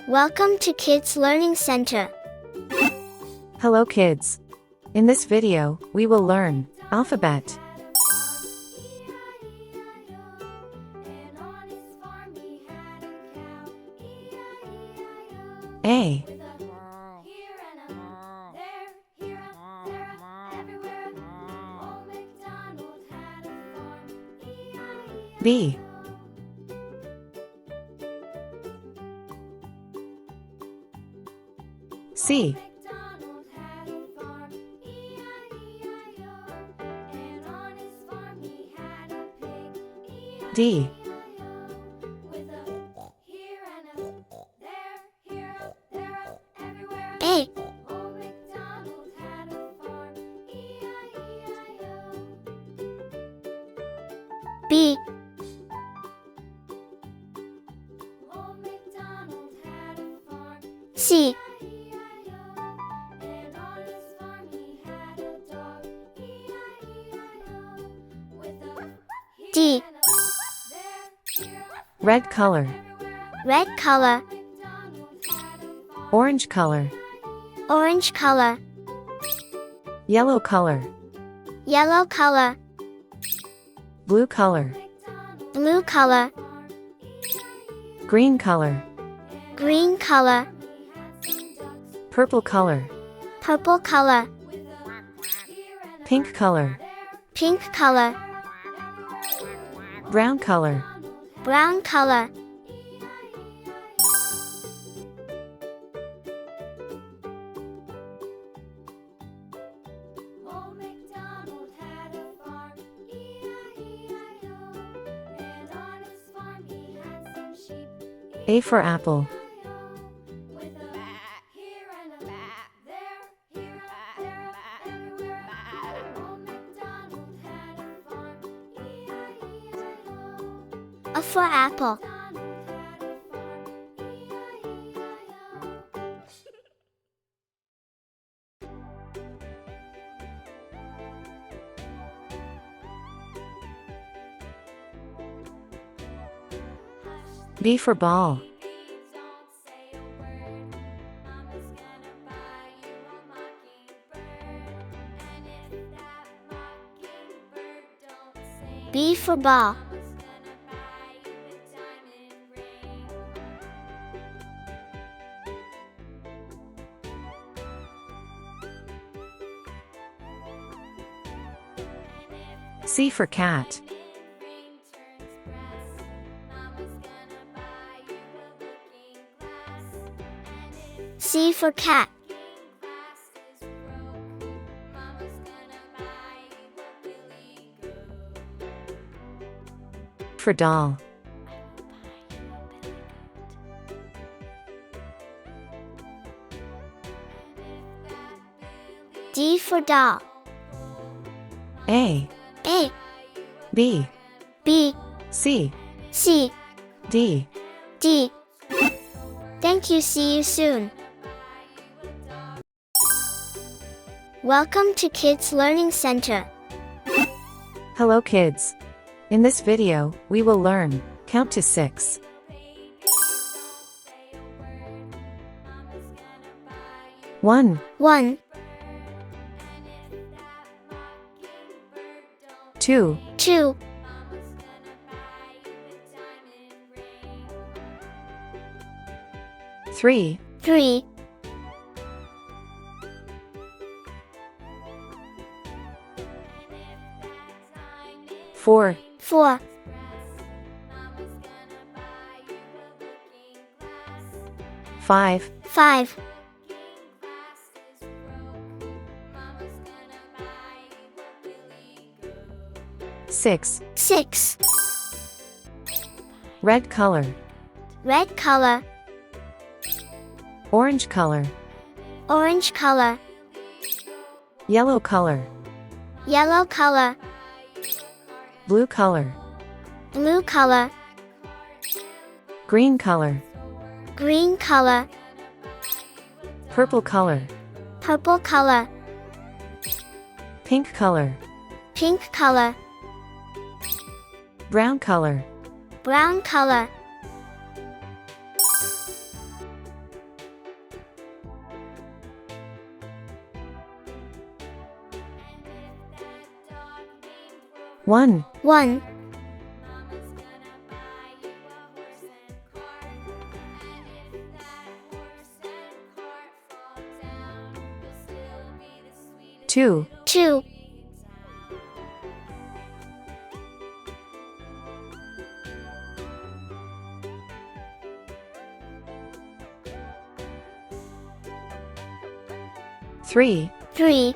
Welcome to Kids Learning Center. Hello kids. In this video, we will learn alphabet. A. B. C. D. A. B. C. D. Red color. Red color. Orange color. Orange color. Yellow color. Yellow color. Blue color. Blue color. Green color. Green color. Purple color. Purple color. Pink color. Pink color. Brown color. Brown color. A for apple. A for apple. B for ball. B for ball. C for cat. C for cat. For doll. D for doll. A. A. B. B. C. C. D. D. Thank you. See you soon. Welcome to Kids Learning Center. Hello kids. In this video, we will learn count to 6. One, 1, 2, 2, 3, 3, 4, 4, 5, 5, 6. 6. Red color. Red color. Orange color. Orange color. Yellow color. Yellow color. Blue color. Blue color. Green color. Green color. Purple color. Purple color. Pink color. Pink color. Brown color. Brown color. 1, 1, 2, 2, 3, 3,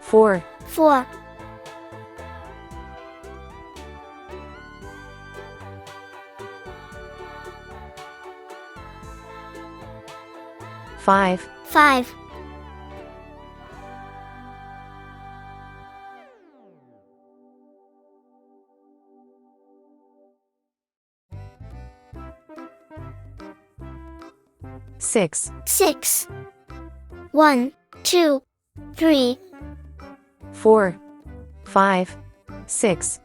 4, 4, 5, 5, 6, 6, 1, 2, 3, 4, 5, 6.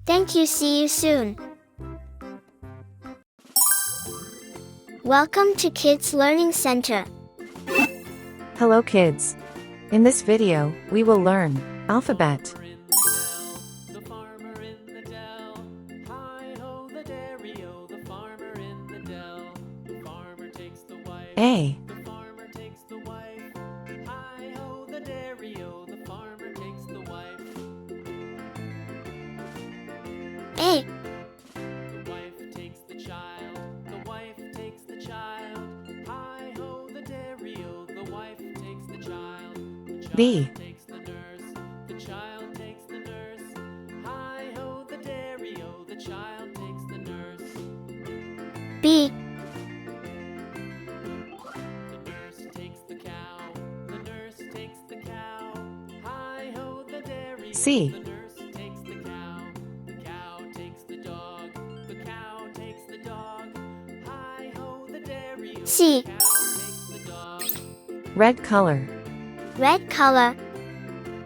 Thank you. See you soon. Welcome to Kids Learning Center. Hello kids. In this video, we will learn alphabet. The farmer in the dell. Hi-ho the dairy-o, the farmer in the dell. The farmer takes the wife. A, The farmer takes the wife. Hi-ho the dairy-o, the farmer takes the wife. A, The wife takes the child. The wife takes the child. Hi-ho the dairy-o, the wife takes the child. The child B, takes the nurse. The child takes the nurse. Hi-ho the dairy-o, the child takes the nurse. B, The nurse takes the cow. The nurse takes the cow. Hi-ho the dairy. C, The nurse takes the cow. The cow takes the dog. The cow takes the dog. Hi-ho the dairy. C, The cow takes the dog. red color, red color,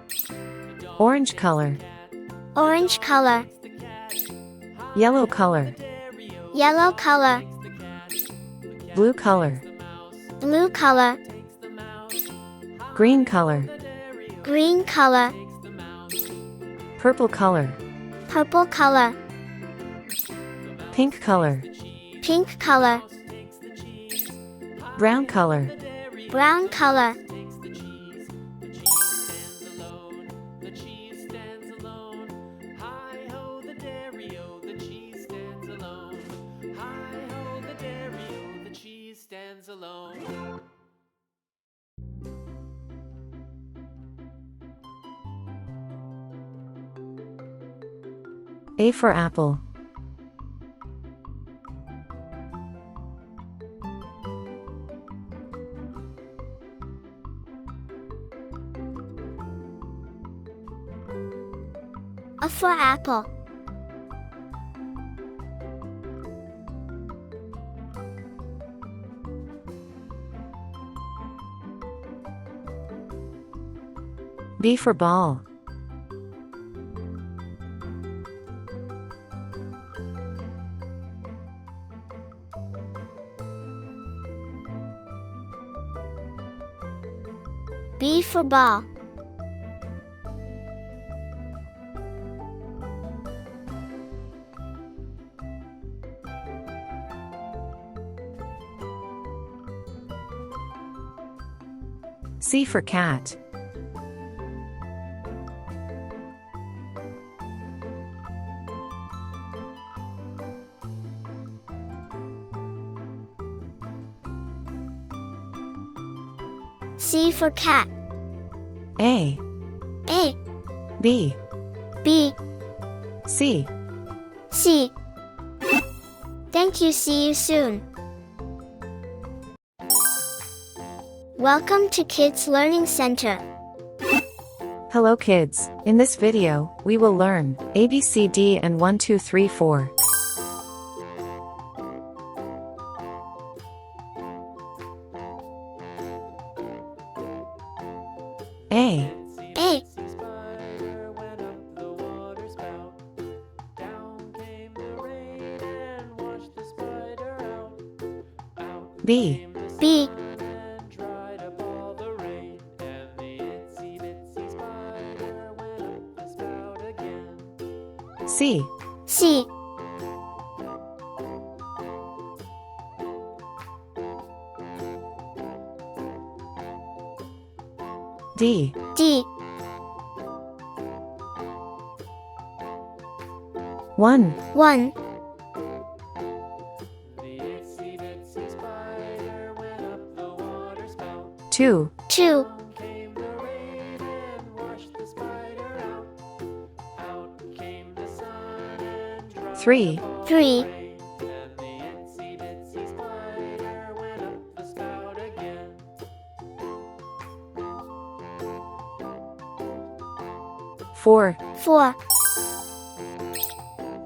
The dog orange takes color, the cat. orange color, The cat. yellow color, Dairy-o. yellow color, Takes the cat. The cat blue color, takes the mouse. blue color, Takes the mouse. green color, The dairy-o. green color, Takes the mouse. purple color, purple color, pink color, pink color, Takes the cheese. brown color, brown color, Takes the cheese. The cheese stands alone. The cheese stands alone. Hi-ho the dairy-o, the cheese stands alone. Hi-ho the dairy-o, the cheese stands alone. A for apple, A for apple, B for ball, B for ball, C for cat, C for cat, A, A, B, B, C. C. Thank you. See you soon. Welcome to Kids Learning Center. Hello kids. In this video, we will learn ABCD and 1 2 3 4. A, A, Spider went up the water spout. Down came the rain and washed the spider out. B. B. and dried up all the rain, and the itsy bitsy spider went up the spout again. C. C. D. D. 1. 1. The itsy bitsy spider went up the water spout. 2. 2. Came the rain and washed the spider out. Out came the sun and dried 3. up all 3. the rain, and the itsy bitsy spider went up the spout again. 4. 4.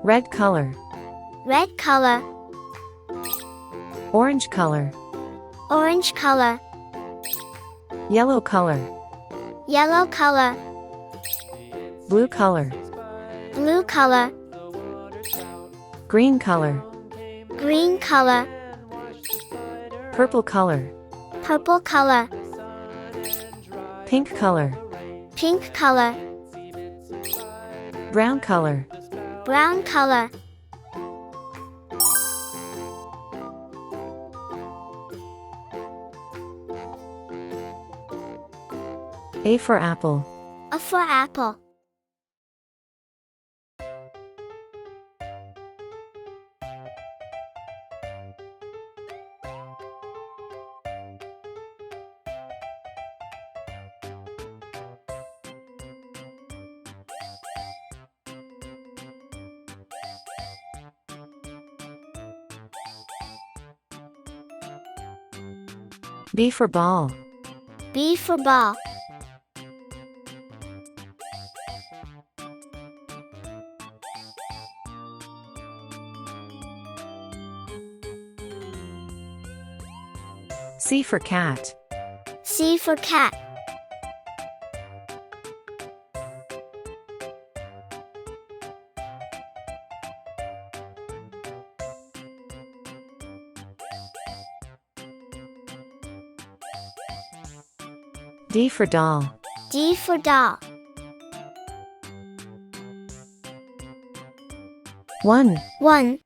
Red color. Red color. Orange color. Orange color. Yellow color. Yellow color. Blue color. Blue color. Green color. Green color. Purple color. Purple color. Pink color. Pink color. Brown color. Brown color. A for apple. A for apple. B for ball. B for ball. C for cat. C for cat. D for doll. D for doll. 1. 1.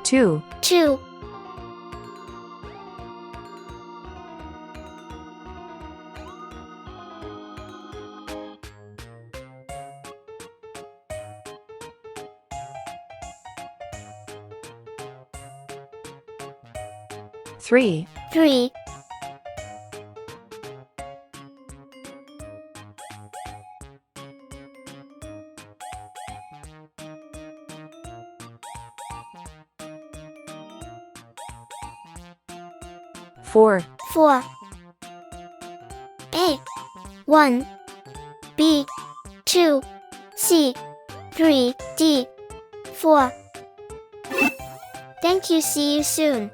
2. 2. 3. 3. 4. 4. A. 1. B. 2. C. 3. D. 4. Thank you. See you soon.